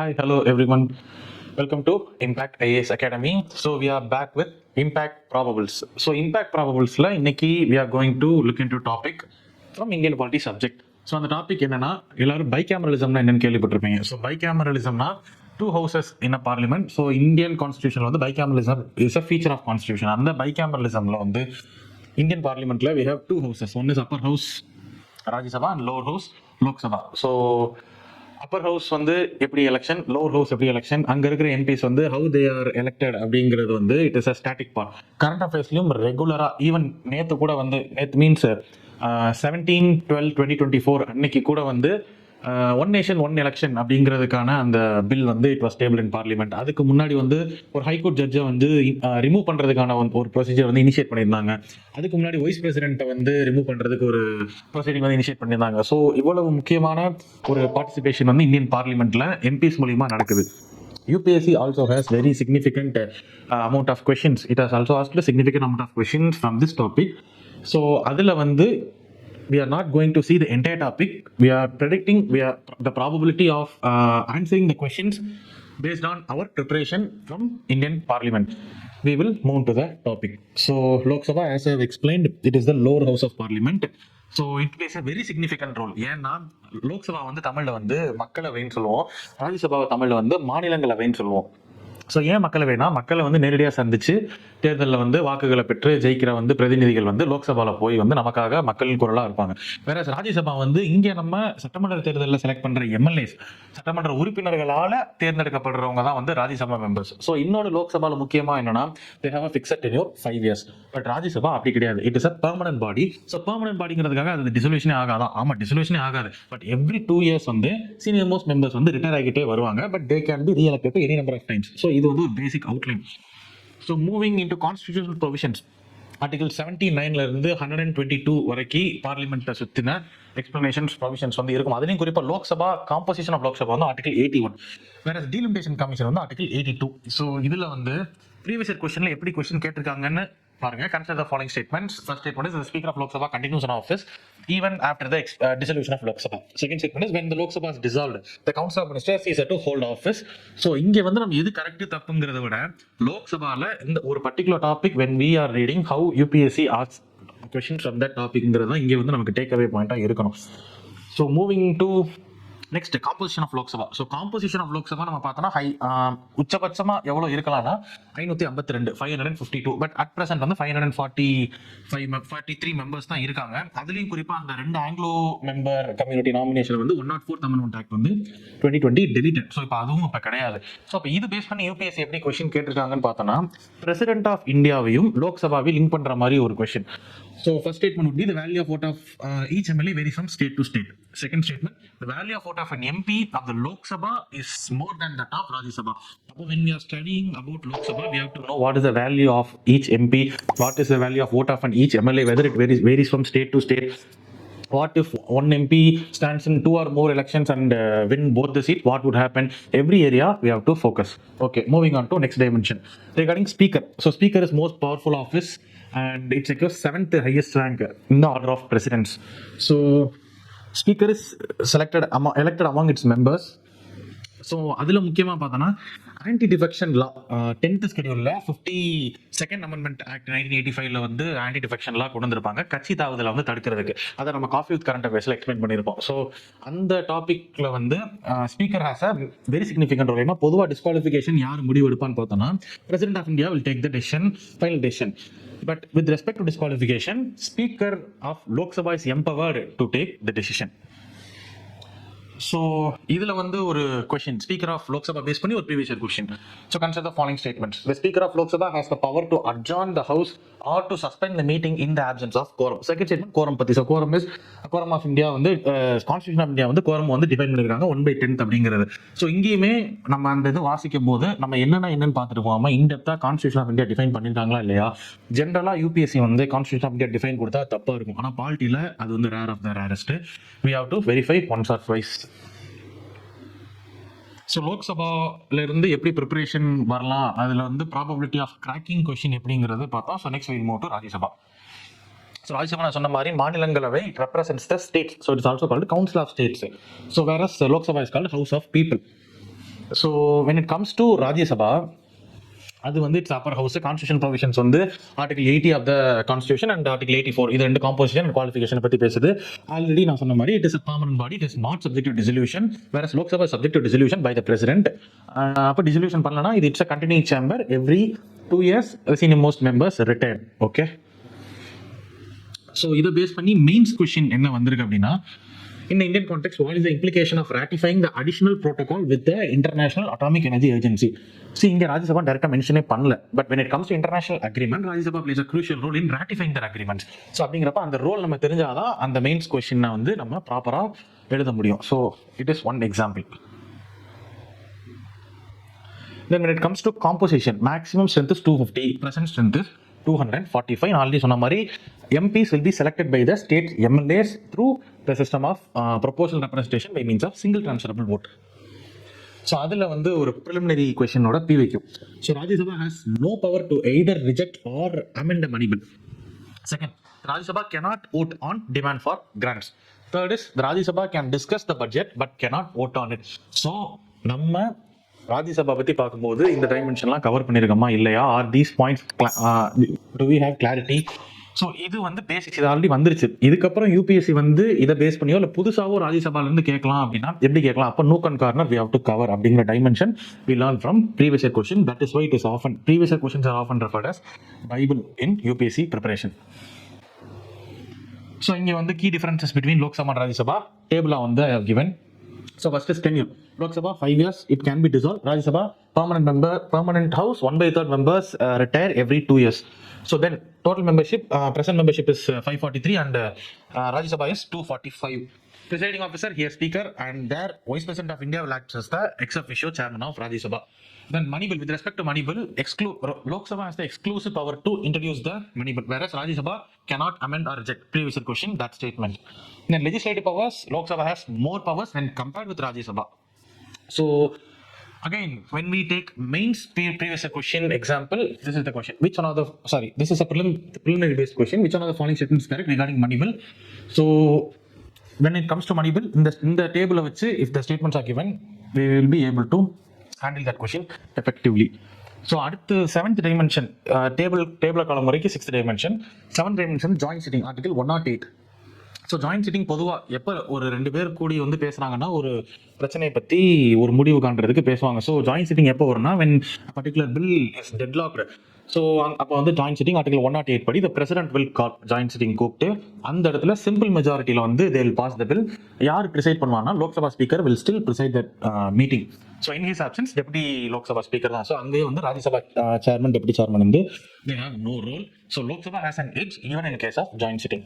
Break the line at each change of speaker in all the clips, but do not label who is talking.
Hi, hello everyone. Welcome to impactiasacademy. So we are back with impact probables. So impact probables la இன்னைக்கு we are going to look into topic from Indian polity subject. So அந்த topic என்னன்னா எல்லாரும் பைகேமரலிசம்னா என்னன்னு கேள்விப்பட்டிருப்பீங்க. So பைகேமரலிசம்னா two houses in a parliament. So Indian constitution வந்து bicameralism is a feature of constitution. அந்த பைகேமரலிசம்ல வந்து இந்தியன் பார்லிமெண்ட்ல we have two houses. One is upper house Rajya Sabha and lower house Lok Sabha. So Appar house வந்து எப்படி எலெக்ஷன், லோவர் ஹவுஸ் எப்படி election, அங்க இருக்கிற எம்பிஸ் வந்து ஹவு தே ஆர் எலெக்டட் அப்படிங்கிறது வந்து it is a static part. Current அஃபேர்ஸ்லயும் ரெகுலரா ஈவன் நேற்று கூட வந்து நேற்று மீன்ஸ் 17/12/2024 அன்னைக்கு கூட வந்து ஒன் நேஷன் ஒன் எலெக்ஷன் அப்படிங்கிறதுக்கான அந்த பில் வந்து it was table in parliament. அதுக்கு முன்னாடி வந்து ஒரு ஹைகோர்ட் ஜட்ஜை வந்து ரிமூவ் பண்றதுக்கான ஒரு ப்ரொசீஜர் வந்து இனிஷியேட் பண்ணியிருந்தாங்க. அதுக்கு முன்னாடி வைஸ் பிரசிடென்ட்டை வந்து ரிமூவ் பண்றதுக்கு ஒரு ப்ரொசீடிங் வந்து இனிஷியேட் பண்ணியிருந்தாங்க. ஸோ இவ்வளவு முக்கியமான ஒரு பார்ட்டிசிபேஷன் வந்து இந்தியன் பார்லிமெண்ட்ல எம்பிஸ் மூலியமா நடக்குது. UPSC also has very significant amount of questions. It has also asked a significant amount of questions from this topic. So அதில் வந்து we are not going to see the entire topic. We are predicting the probability of answering the questions based on our preparation from Indian Parliament. We will move to the topic. So Lok Sabha, as I have explained, it is the lower house of Parliament. So it plays a very significant role. ஏன்னா லோக்சபா வந்து தமிழ்ல வந்து மக்களவைன்னு சொல்லுவோம், ராஜ்யசபாவை தமிழ்ல வந்து மாநிலங்களவைன்னு சொல்லுவோம். So ஏன் மக்களவைனா மக்களை வந்து நேரடியாக சந்திச்சு தேர்தலில் வந்து வாக்குகளை பெற்று ஜெயிக்கிற வந்து பிரதிநிதிகள் வந்து லோக்சபாவில் போய் வந்து நமக்காக மக்களின் குரலாக இருப்பாங்க. வேற ராஜ்யசபா வந்து இங்கே நம்ம சட்டமன்ற தேர்தலில் செலக்ட் பண்ணுற எம்எல்ஏஸ், சட்டமன்ற உறுப்பினர்களால் தேர்ந்தெடுக்கப்படுறவங்க தான் வந்து ராஜ்யசபா மெம்பர்ஸ். ஸோ இன்னொரு லோக்சபாவில் முக்கியமாக என்னன்னா they have a fixed tenure 5 years. But Rajya Sabha அப்படி கிடையாது. It is a permanent body. So permanent பாடிங்கிறதுக்காக அது டிசல்யூஷனே ஆகாதான். ஆமாம், டிசல்யூஷனே ஆகாது. பட் எவ்ரி 2 years வந்து சீனியர் மோஸ்ட் மெம்பர்ஸ் வந்து ரிட்டையர் ஆகிட்டே வருவாங்க. But they can be re-elected to any number of times. So இது வந்து ஒரு basic outline. So moving into constitutional provisions, article 79ல இருந்து 122 வரைக்கும் பார்லிமெண்ட்டை சுத்தின எக்ஸ்பிளனேஷன்ஸ் ப்ரொவிஷன்ஸ் வந்து இருக்கும். அதுலேயும் குறிப்பாக லோக்சபா காம்போசிஷன் ஆஃப் லோக்சபா வந்து ஆர்டிகல் 81, வேற டீலிமிட்டேஷன் கமிஷன் வந்து ஆர்டிகல் 82. ஸோ இதில் வந்து ப்ரீவியஸ் இயர் கொஸ்டின்ல எப்படி கொஸ்டின் கேட்டிருக்காங்கன்னு பாருங்க. Consider the following statements. First statement is the speaker of Lok Sabha continues in office even after the dissolution of Lok Sabha. Second statement is when the Lok Sabha is dissolved, the Council of Ministers is to hold office. So இங்க வந்து நம்ம எது correct தப்புங்கிறத விட லோக் சபால இந்த ஒரு particular topic when we are reading how UPSC asks questions from that டாபிக்ங்கிறது தான் இங்க வந்து நமக்கு டேக் அவே பாயிண்டா இருக்கணும். So moving to next composition of Lok Sabha. So composition of Lok Sabha நம்ம பார்த்தோம்னா உச்சபட்சமா எவ்வளோ இருக்கலாம்னா 552, 552. பட் அட் பிரசன்ட் வந்து 543 மெம்பர்ஸ் தான் இருக்காங்க. அதுலேயும் குறிப்பாக அந்த 2 ஆங்கிலோ மெம்பர் கம்யூனிட்டி நாமினேஷன் வந்து 104th அமெண்ட்மெண்ட் ஆக்ட் வந்து 2020 டெலிட்டட். ஸோ இப்போ அதுவும் இப்போ கிடையாது. ஸோ இப்போ இது பேஸ் பண்ணி யூபிஎஸ்சி எப்படி கொஸ்டின் கேட்டிருக்காங்கன்னு பார்த்தோம்னா பிரசிடென்ட் ஆஃப் இந்தியாவையும் லோக்சபாவையும் லிங்க் பண்ற மாதிரி ஒரு question. So first statement would be the value of vote of each MLA varies from state to state. Second statement, the value of vote of an MP of the Lok Sabha is more than that of Rajya Sabha. So when we are studying about Lok Sabha, we have to know what is the value of each MP, what is the value of vote of an each MLA, whether it varies from state to state. What if one MP stands in 2 or more elections and win both the seats? What would happen? Every area we have to focus. Okay, moving on to next dimension regarding speaker. So speaker is most powerful office and it secures 7th highest rank in the order of precedence. So speaker is elected among its members. So அதில் முக்கியமாக பார்த்தோன்னா anti defection லா 10th ஸ்கெடியூலில் 52nd amendment act 1985 வந்து anti defection லா கொண்டு வந்திருப்பாங்க கட்சி தாக்குதலை வந்து தடுக்கிறதுக்கு. அதை நம்ம காஃபி வித் கரண்ட் அஃபேர்ஸில் எக்ஸ்பிளைன் பண்ணியிருப்போம். ஸோ அந்த டாப்பிக்கில் வந்து speaker has a very significant role. ஏன்னா பொதுவாக டிஸ்குவாலிஃபிகேஷன் யார் முடிவு எடுப்பான்னு பார்த்தோன்னா president of India will take the decision, final decision. But with respect to disqualification, Speaker of Lok Sabha is empowered to take the decision. So இதுல வந்து ஒரு question Speaker of Lok Sabha base பண்ணி ஒரு previous year question. So consider the following statements. The Speaker of Lok Sabha has the power to adjourn the House or to suspend the meeting in the absence of quorum. Second statement, quorum பத்தி. So quorum is quorum of India வந்து Constitution of India வந்து quorum வந்து define பண்ணிருக்காங்க 1/10 அப்படிங்கிறது. So இங்கேயுமே நம்ம அந்த இது வாசிக்கும் போது நம்ம என்னன்னு பார்த்துட்டு போகாம இன்டெப்தா Constitution of India டிஃபைன் பண்ணிருக்காங்களா இல்லையா. ஜென்ரலா யூபிஎஸ்சி வந்து Constitution of India டிஃபைன் கொடுத்தா தப்பா இருக்கும். ஆனா பாலிட்டியில அது வந்து rare of the rarest. We have to verify once or twice. So லோக்சபால இருந்து எப்படி ப்ரிப்பரேஷன் வரலாம், அதில் வந்து ப்ராபபிலிட்டி ஆஃப் கிராக்கிங் கொஸ்டின் எப்படிங்கிறது பார்த்தோம். So next will move to Rajya Sabha. So Rajya Sabha நான் சொன்ன மாதிரி மாநிலங்களவை represents the states. So it's also called council of states. So whereas Lok Sabha is called house of people. So when it comes to Rajya Sabha, அது வந்து it's upper house. Constitution provisions வந்து article 80 of the constitution and article 84, இது ரெண்டு composition and qualification பற்றி பேசுது. Already நான் சொன்ன மாதிரி it is a permanent body, it is not subject to dissolution, whereas Lok Sabha subject to dissolution by the president. அப்போ dissolution பண்ணலன்னா இது it's a continue chamber. Every 2 years senior most members retire. Okay, so இதை base பண்ணி mains question என்ன வந்திருக்கு அப்படின்னா, in the Indian context, what is the implication of ratifying the additional protocol with the International Atomic Energy Agency? See, இங்க ராஜ்யசபா டைரக்டா மென்ஷனே பண்ணல. But when it comes to international agreement, Rajya Sabha plays a crucial role in ratifying that agreement. So அப்படிங்கிறப்ப அந்த role நம்ம தெரிஞ்சாதான் அந்த mains கொஸ்டினை வந்து நம்ம ப்ராப்பரா எழுத முடியும். So it is one example. Then when it comes to composition, maximum strength is 250, present strength is 245. Already சொன்ன மாதிரி MPs will be selected by the state MLAs through the system of proportional representation by means of single transferable vote. So அதில் வந்து ஒரு preliminary கொஸ்டினோட PYQ. So Rajya Sabha has no power to either reject or amend a money bill. Second, Rajya Sabha cannot vote on demand for grants. Third is the Rajya Sabha can discuss the budget but cannot vote on it. So நம்ம ராஜ்யசபா பற்றி பார்க்கும்போது இந்த டைமென்ஷன்லாம் cover பண்ணியிருக்கோமா இல்லையா, are these points do we have clarity? So இது வந்து பேசிக்ஸ், இது ஆல்ரெடி வந்துருச்சு. இதுக்கப்புறம் யூபிஎஸ்சி வந்து இதை பேஸ் பண்ணியோ இல்லை புதுசாகவோ ராஜ்யசபாலேருந்து கேட்கலாம் அப்படின்னா எப்படி கேட்கலாம்? அப்போ nook and corner we have to cover அப்படிங்கிற dimension we learn from previous year question. That is why it is often previous year questions are often referred as bible in UPSC preparation. So இங்கே வந்து key differences between Lok Sabha and Rajya Sabha டேபிளாக வந்து I have given. So first is tenure. Lok Sabha 5 years, it can be dissolved. Rajya Sabha permanent house, 1/3 members retire every 2 years. So then total membership, present membership is 543 and Rajya Sabha is 245. Presiding officer here speaker and their vice president of India will act as the ex officio chairman of Rajya Sabha. Then money bill, with respect to money bill, Lok Sabha has the exclusive power to introduce the money bill, whereas Rajya Sabha cannot amend or reject. Previous question, that statement. Then legislative powers, Lok Sabha has more powers when compared with Rajya Sabha. So again, when we take mains previous question example, this is the question. Which one of the, sorry, this is a preliminary based question. Which one of the following statements is correct regarding money bill? So when it comes to money bill, in the table of which if the statements are given, we will be able to handle that question effectively. So அடுத்து 7th dimension, table column வரைக்கும் 6th dimension. 7th dimension joint sitting, article 108. So joint sitting பொதுவாக எப்போ ஒரு 2 பேர் கூடி வந்து பேசுகிறாங்கன்னா ஒரு பிரச்சனையை பற்றி ஒரு முடிவு காண்றதுக்கு பேசுவாங்க. ஸோ ஜாயின்ட் சிட்டிங் எப்போ வரும்னா when particular bill is deadlocked. So அப்போ வந்து ஜாயின்ட் சிட்டிங் ஆர்டிகல் 108 படி the president will call joint sitting கூப்பிட்டு அந்த இடத்துல சிம்பிள் மெஜாரிட்டியில் வந்து they will pass the bill. யார் ப்ரிசைட் பண்ணுவாங்கன்னா Lok Sabha speaker will still preside that meeting. So in his options deputy Lok Sabha speaker தான். ஸோ அங்கேயே வந்து ராஜ்யசபா சேர்மன் டெப்டி சேர்மன் வந்து they have no role. So Lok Sabha has an edge even in case of joint sitting.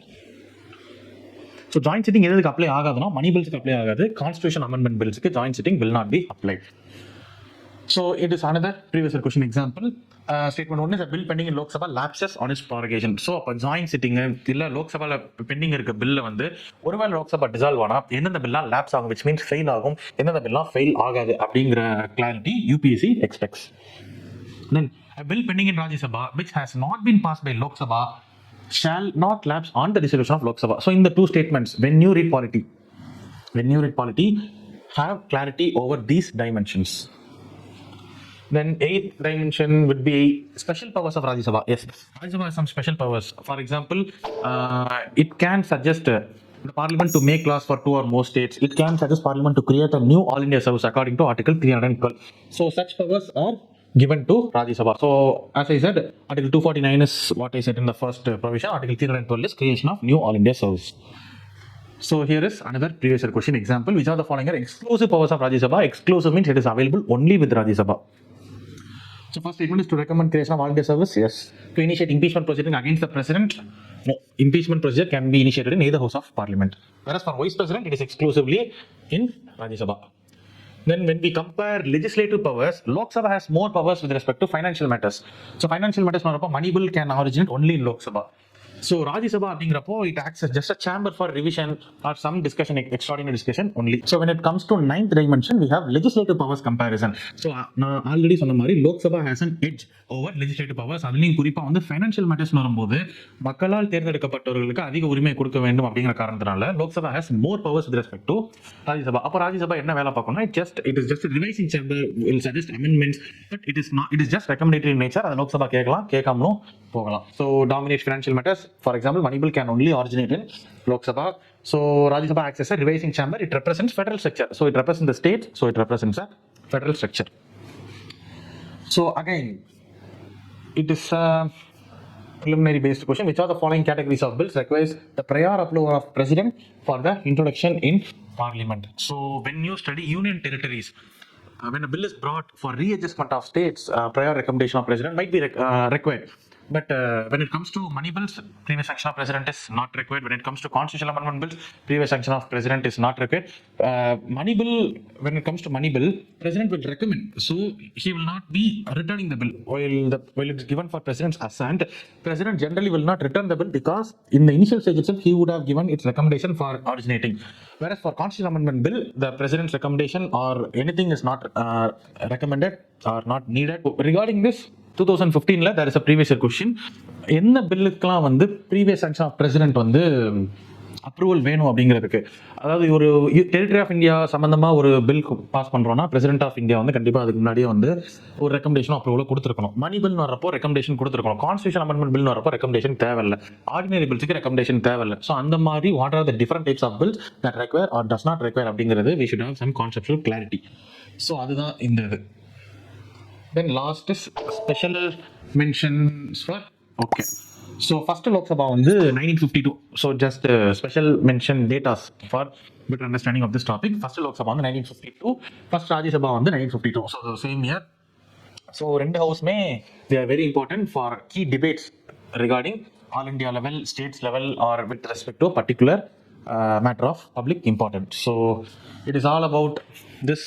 So joint sitting எதுக்கு apply ஆகாதுன்னா money பில்ஸ்க்கு apply ஆகாது. Constitution amendment பில்ஸ்க்கு joint sitting will not be applied. So it is another previous question example. Statement 1 is a bill pending in Lok Sabha lapses on its prorogation. So அப்போ joint sitting இல்லை லோக்சபாவில் bending இருக்க பில்லை வந்து ஒருவேளை Lok Sabha dissolve ஆனால் எந்தெந்த பில்லாம் லேப்ஸ் ஆகும், விச் மீன்ஸ் ஃபெயில் ஆகும், எந்தெந்த பில்லாம் ஃபெயில் ஆகாது அப்படிங்கிற clarity UPSC expects. Then a bill pending in Rajya Sabha which has not been passed by Lok Sabha shall not lapse on the dissolution of Lok Sabha. So in the two statements, when you read polity, have clarity over these dimensions. Then 8th dimension would be special powers of Rajya Sabha. Yes, Rajya Sabha has some special powers. For example, it can suggest the parliament to make laws for 2 or more states. It can suggest parliament to create a new all India service according to article 312. So such powers are given to Rajya Sabha. So as I said, article 249 is what I said in the first provision. Article 312 is creation of new all India service. So here is another previous year question example. Which are the following are exclusive powers of Rajya Sabha? Exclusive means it is available only with Rajya Sabha. So first statement is to recommend creation of all India service. Yes. To initiate impeachment proceeding against the president. No, impeachment procedure can be initiated in either house of parliament. Whereas for vice president, it is exclusively in Rajya Sabha. Then when we compare legislative powers, Lok Sabha has more powers with respect to financial matters. So financial matters, money bill can originate only in Lok Sabha. So Rajya Sabha அப்படிங்கிறப்போ it acts as just a chamber for revision or some discussion, extraordinary discussion only. So when it comes to ninth dimension, we have legislative powers comparison. So நான் already சொன்ன மாதிரி Lok Sabha has an edge over legislative powers. அதுலயும் குறிப்பா வந்து financial matters வரும்போது மக்களால் தேர்ந்தெடுக்கப்பட்டவர்களுக்கு அதிக உரிமை கொடுக்க வேண்டும் அப்படிங்கிற காரணத்தினால Lok Sabha has more powers with respect to Rajya Sabha. அப்போ Rajya Sabha என்ன வேலை பார்க்கணும்னா it is just a revising chamber, will suggest amendments, but it is just recommendatory in nature. அது Lok Sabha கேட்கலாம், கேட்காமலும் போகலாம். So dominate financial matters. For example, money bill can only originate in Lok Sabha. So Rajya Sabha acts as a revising chamber. It represents federal structure. So it represents the state. So it represents a federal structure. So again, it is a preliminary based question. Which are the following categories of bills requires the prior approval of president for the introduction in parliament? So when you study union territories, when a bill is brought for readjustment of states, prior recommendation of president might be required. But when it comes to money bills, previous sanction of president is not required. When it comes to constitutional amendment bills, previous sanction of president is not required. Money bill, when it comes to money bill, president will recommend. So he will not be returning the bill. While it is given for president's assent, president generally will not return the bill because in the initial stage itself, he would have given its recommendation for originating. Whereas for constitutional amendment bill, the president's recommendation or anything is not recommended or not needed. Regarding this, 2015ல there is a previous year question. என்ன பில்லுக்கெல்லாம் வந்து previous sanction of president வந்து approval வேணும் அப்படிங்கிறதுக்கு, அதாவது ஒரு territory of India சம்பந்தமா ஒரு bill pass பண்றோம்னா பிரசிடென்ட் ஆஃப் இந்தியா வந்து கண்டிப்பா அதுக்கு முன்னாடியே வந்து ஒரு ரெக்கமெண்டேஷன் அப்ரூவல் கொடுத்துருக்கணும். மணி பில் வரப்போ ரெக்கமெண்டேஷன் கொடுத்துருக்கணும். கான்ஸ்டியூஷன் அமெண்ட்மெண்ட் பில் வரப்போ ரெக்கமெண்டேஷன் தேவையில்லை. ஆர்டினரி பில்ஸுக்கு ரெக்கமெண்டேஷன் தேவையில்லை. ஸோ அந்த மாதிரி what are the different types of bills that require or does not require அப்படிங்கிறது we should have some conceptual clarity. So அதுதான் இந்த இது. Then last is special mentions for, okay. So first Lok Sabha வந்து 1952. So just special mention datas for better understanding of this topic. First Lok Sabha வந்து 1952. First Rajya Sabha வந்து 1952. So the same year. So ரெண்டு ஹவுஸ்மே they are very important for key debates regarding all India level, states level or with respect to a particular matter of public importance. So it is all about this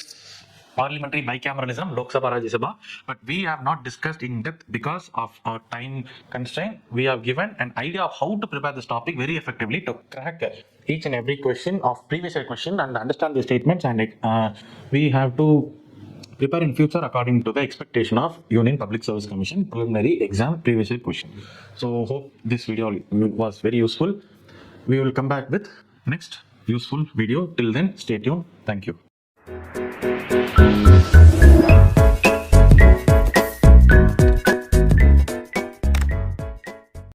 parliamentary bicameralism, Lok Sabha, Rajya Sabha, but we have not discussed in depth because of our time constraint. We have given an idea of how to prepare this topic very effectively to crack each and every question of previous year question and understand the statements, and we have to prepare in future according to the expectation of Union Public Service Commission preliminary exam previous year question. So hope this video was very useful. We will come back with next useful video. Till then, stay tuned. Thank you.